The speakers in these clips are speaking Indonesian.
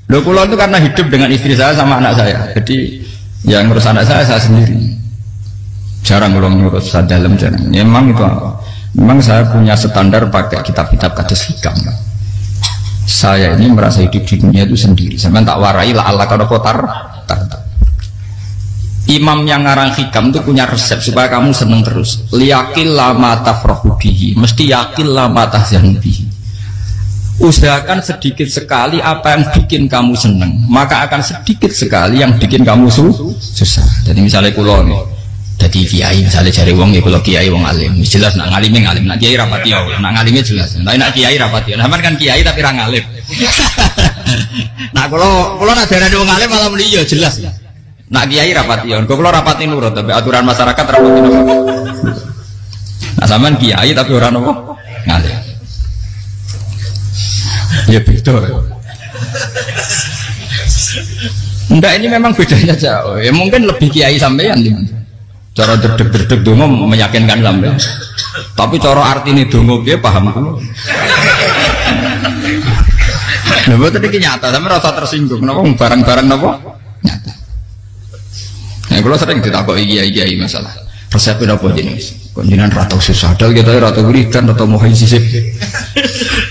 Loh kula itu karena hidup dengan istri saya sama anak saya. Jadi yang ngurus anak saya sendiri. Jarang kula ngurus dalam jarang. Memang itu memang saya punya standar pakai kitab-kitab kados hikam. Saya ini merasa hidup di dunia itu sendiri. Sampai tak warai la Allah kalau kotar. Imam yang ngarang hikam itu punya resep supaya kamu seneng terus. Liyakil lama tafrahu bihi, mesti yakil lama tahzanu bihi. Usahakan sedikit sekali apa yang bikin kamu seneng, maka akan sedikit sekali yang bikin kamu susah. Jadi misalnya kulo nih, jadi kiai misalnya cari wong ya kulo kiai wong alim, jelas nak ngalimnya ngalim, nak kiai rapati ya, nak ngalimnya jelas. Nak kiai rapati, namun kan kiai tapi orang ngalim. Nah kulo nak darah wong alim malah beliau jelas. Nak kiai rapati ya, kulo rapati nurut, tapi aturan masyarakat rapati nurut. Nah sampean kiai tapi orang nopo ngalim. Ya betul. Enggak, ini memang bedanya jauh. Ya mungkin lebih kiai sampean nih. Cara derdek-derdek dongo meyakinkan sampean. Tapi cara artine dongo piye paham kulo. Lha boten iki nyata, sampe rasa tersinggung. Napa barang-barang napa? Nyata. Nah, kulo sering ditakoki kiai-kiai masalah. Resepnya apa jenis? Konjinan rata susah, dal kita rata wiridan, rata muhaisisip.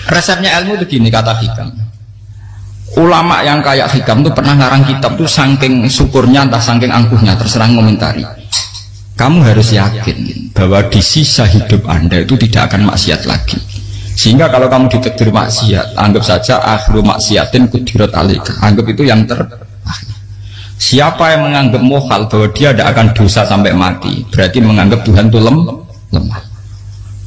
Resepnya ilmu itu gini kata hikam. Ulama yang kayak hikam itu pernah ngarang kitab tuh saking syukurnya, entah saking angkuhnya, terserah ngomentari. Kamu harus yakin bahwa di sisa hidup Anda itu tidak akan maksiat lagi. Sehingga kalau kamu ditegur maksiat, anggap saja akhiru maksiatin kudirat alaika. Anggap itu yang terakhir. Siapa yang menganggap mohal bahwa dia tidak akan dosa sampai mati, berarti menganggap Tuhan itu lemah.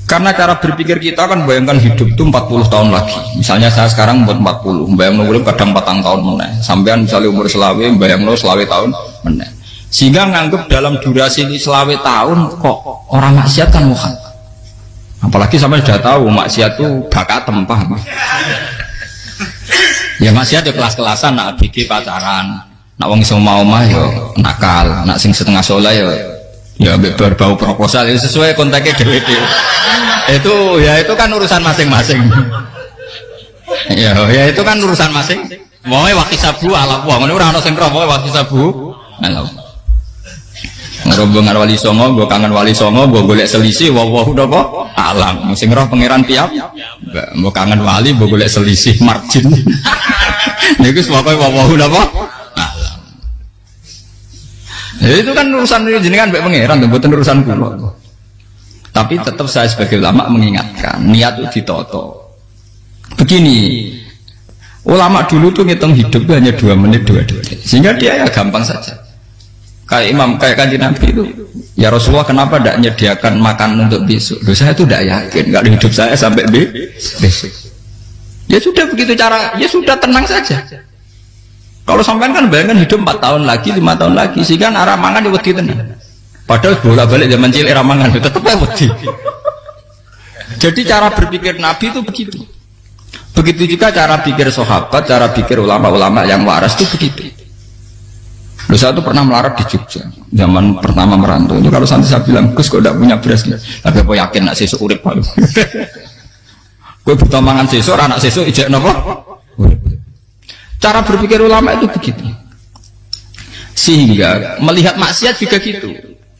Karena cara berpikir kita kan bayangkan hidup itu 40 tahun lagi. Misalnya saya sekarang umur 40, bayangkan umur kadang 4 tahun meneh. Sampean misalnya umur selawe, bayangkan selawe tahun meneh. Sehingga menganggap dalam durasi ini selawe tahun kok orang maksiat kan mohal. Apalagi sampai sudah tahu maksiat itu bakat tempah. Ya maksiat ya kelas-kelasan, nak bikin pacaran. Nak wong iso mau-mau yo nakal, nak sing setengah soleh ya berbau proposal ya sesuai kontaknya dhewe-dhewe. Itu kan urusan masing-masing. Ya itu kan urusan masing. Moe waktu sabu ala wong ngene ora ana sing roh waktu sabu. Ala. Ngerombongan wali songo, gua kangen wali songo, gua golek selisih wawahu napa? Alam. Sing roh pangeran tiap. Mbok kangen wali, mbok golek selisih margin. Niku pokoke wawahu napa? Ya, itu kan urusan jenengan mbek pangeran, bukan urusan kula. Tapi tetap saya sebagai ulama mengingatkan, niat itu ditoto. Begini, ulama dulu tuh ngitung hidup itu hanya 2 menit 2 detik, sehingga dia ya gampang saja. Kayak imam, kayak kanjeng Nabi itu, ya Rasulullah kenapa tidak menyediakan makan untuk besok? Loh, saya itu tidak yakin, kalau hidup saya sampai besok. Ya sudah begitu cara, ya sudah tenang saja. Kalau sampean kan bayangkan hidup 4 tahun lagi, 5 tahun lagi, sehingga arah mangan ya wedi tenan. Padahal bolak-balik zaman cilik arah mangan tetap wedi. Jadi cara berpikir Nabi itu begitu. Begitu juga cara pikir sahabat, cara pikir ulama-ulama yang waras itu begitu. Loh, saya itu pernah melarat di Jogja, zaman pertama merantau. Itu kalau nanti saya bilang, Gus kok tidak punya beras, tapi apa yakin nak sesuk urip baru. Gue butuh mangan sesuk, anak sesuk ijek nopo. Cara berpikir ulama itu begitu. Sehingga melihat maksiat juga gitu.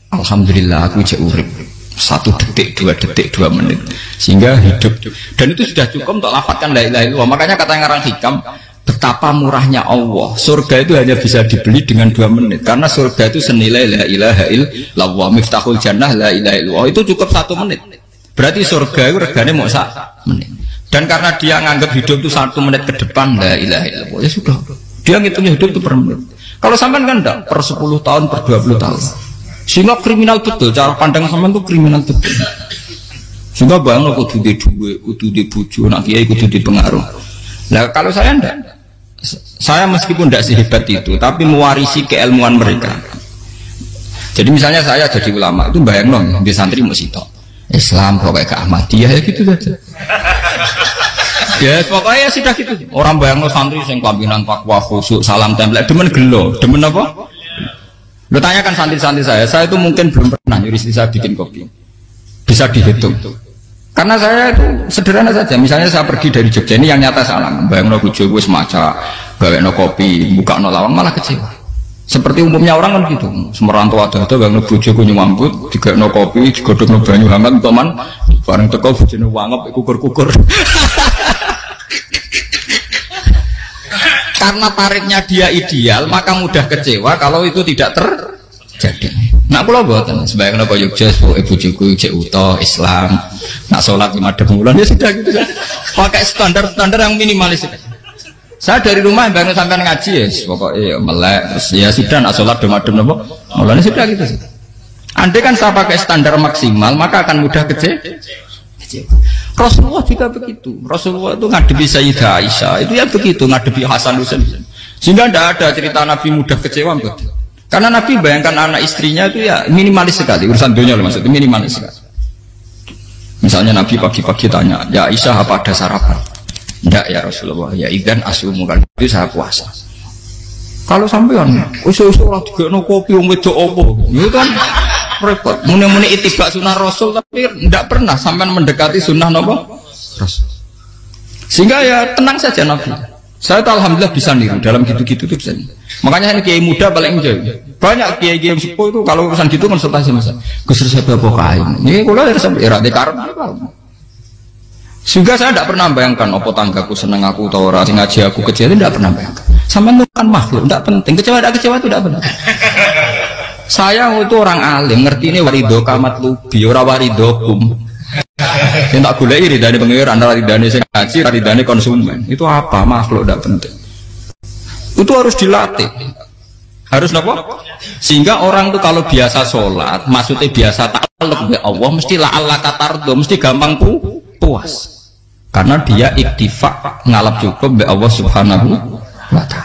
Alhamdulillah aku ijek urip 1 detik, 2 detik, 2 menit. Sehingga hidup. Dan itu sudah cukup untuk lafadzkan la ilaha illallah. Makanya kata yang ngarang hikam, betapa murahnya Allah. Surga itu hanya bisa dibeli dengan 2 menit. Karena surga itu senilai la ilaha illallah. Miftahul jannah la ilaha illallah. Itu cukup 1 menit. Berarti surga itu regane mau 1 menit. Dan karena dia nganggap hidup itu 1 menit ke depan, la ilaha illallah, ya sudah. Dia ngitungnya hidup itu per menit. Kalau sampean kan enggak, per 10 tahun, per 20 tahun. Sehingga kriminal betul, cara pandang sampean itu kriminal betul. Sehingga bayang kudu di duwe, kudu di bojo, nak kiai kudu di pengaruh. Nah kalau saya enggak, saya meskipun tidak sehebat itu, tapi mewarisi keilmuan mereka. Jadi misalnya saya jadi ulama, itu bayang dong, di santri musitok. Islam pokoknya ke Ahmadiyah ya gitu saja. Ya pokoknya ya sudah gitu. Orang bayang santri yang kelambinan takwa khusyuk salam tempel demen gelo, demen apa? Lo tanyakan santri-santri saya itu mungkin belum pernah nyuri saya bikin kopi. Bisa dihitung. Karena saya itu sederhana saja. Misalnya saya pergi dari Jogja ini yang nyata salam. Bayang bojo wis maca gawekno kopi, buka no lawang malah kecewa. Seperti umumnya orang kan gitu, semerantau ada bang bojoku nyuambut, digawekno kopi, digodhogno banyu hangat, teman, bareng teko bojone wangep kukur-kukur. Karena tarifnya dia ideal, maka mudah kecewa kalau itu tidak terjadi. Nak kula mboten, sebayang napa Yogya, ibu bojoku cek utuh Islam, nak sholat 5 bulan ya sudah gitu. Pakai standar-standar yang minimalis. Saya dari rumah bangun sampai ngaji ya, pokoknya melek, ya sudah nak sholat demadem nopo, mulanya sudah gitu sih. Andai kan saya pakai standar maksimal, maka akan mudah kecewa. Rasulullah juga begitu. Rasulullah itu ngadepi Sayyidah Aisyah, itu ya begitu, ngadepi Hasan Husain. Sehingga tidak ada cerita Nabi mudah kecewa, betul. Karena Nabi bayangkan anak istrinya itu ya minimalis sekali, urusan dunia loh maksudnya minimalis sekali. Misalnya Nabi pagi-pagi tanya, ya Aisyah apa ada sarapan? Enggak ya Rasulullah, ya idzan asumu kan itu saya puasa. Kalau sampean usul-usul ora digekno kopi wong wedok opo? Itu kan repot. Muni-muni itibak sunnah Rasul tapi enggak pernah sampean mendekati sunnah napa? Rasul. Sehingga ya tenang saja Nabi. Saya tahu alhamdulillah bisa niru dalam gitu-gitu itu bisa. Makanya ini kiai muda paling jauh. Banyak kiai-kiai sepuh itu kalau urusan gitu konsultasi Mas. Gus resep apa kain. Ini kula harus era dekarep. Sehingga saya tidak pernah bayangkan apa tanggaku seneng aku atau orang ngaji aku kecewa, tidak pernah bayangkan. Sama itu kan makhluk, tidak penting. Kecewa itu tidak benar. Saya itu orang alim, ngerti ini warido kamat lubi, ora warido kum. Yang tak gulai ridani pengiran, ridani sing ngaji, ridani konsumen. Itu apa? Makhluk tidak penting. Itu harus dilatih. Harus apa? Sehingga orang itu kalau biasa sholat, maksudnya biasa takluk be Allah, mesti la Allah katardo, mesti gampang puas. Karena dia iktifak ngalap cukup be Allah Subhanahu wa ta'ala.